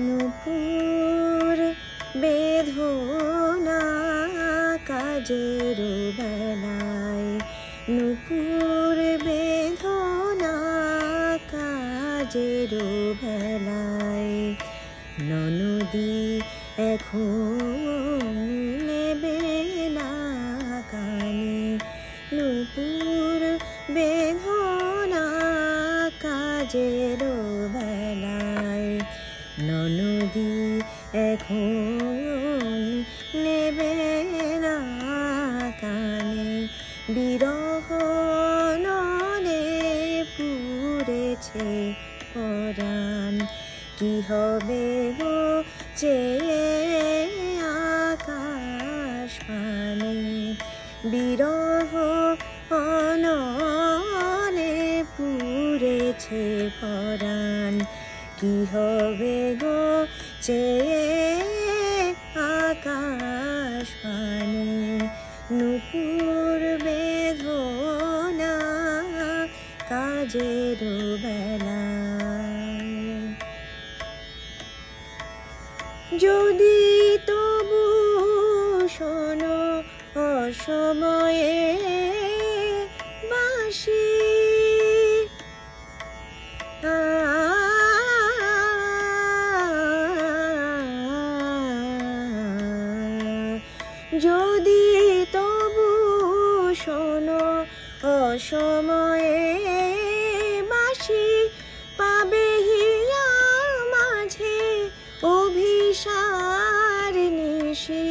নুপুর বেদনা কাজের বেলায়, নুপুর বেদনা কাজের বেলায়, ননদী এখন নেবে না কানে। নুপুর বেদনা কাজের বেলায়, ননদী এখন নেবে না কানে। বিরহ নলে পুড়েছে পরাণ, কি হবে গো চেয়ে আকাশ পানে। বিরহ নলে পুড়েছে পরাণ, কি হবে গো চেয়ে আকাশ পানে। নুপুর বেদনা কাজের বেলায়, যদি তবু শোনো অসময়ে বাঁশি, যদি তবু শোনো অসময়ে বাঁশি, পাবে হিয়া মাঝে অভিসার নিশি।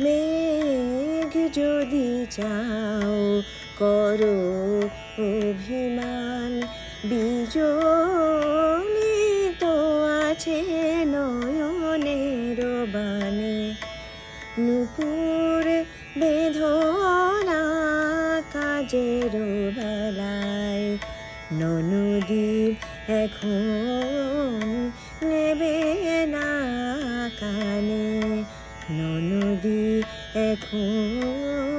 মেঘ যদি চাও করো অভিমান, বিজলি তো আছে নয়নের বানে। নুপুর বেদনা কাজের বেলায়, ননদী এখন নেবে না কানে। ননদী এখন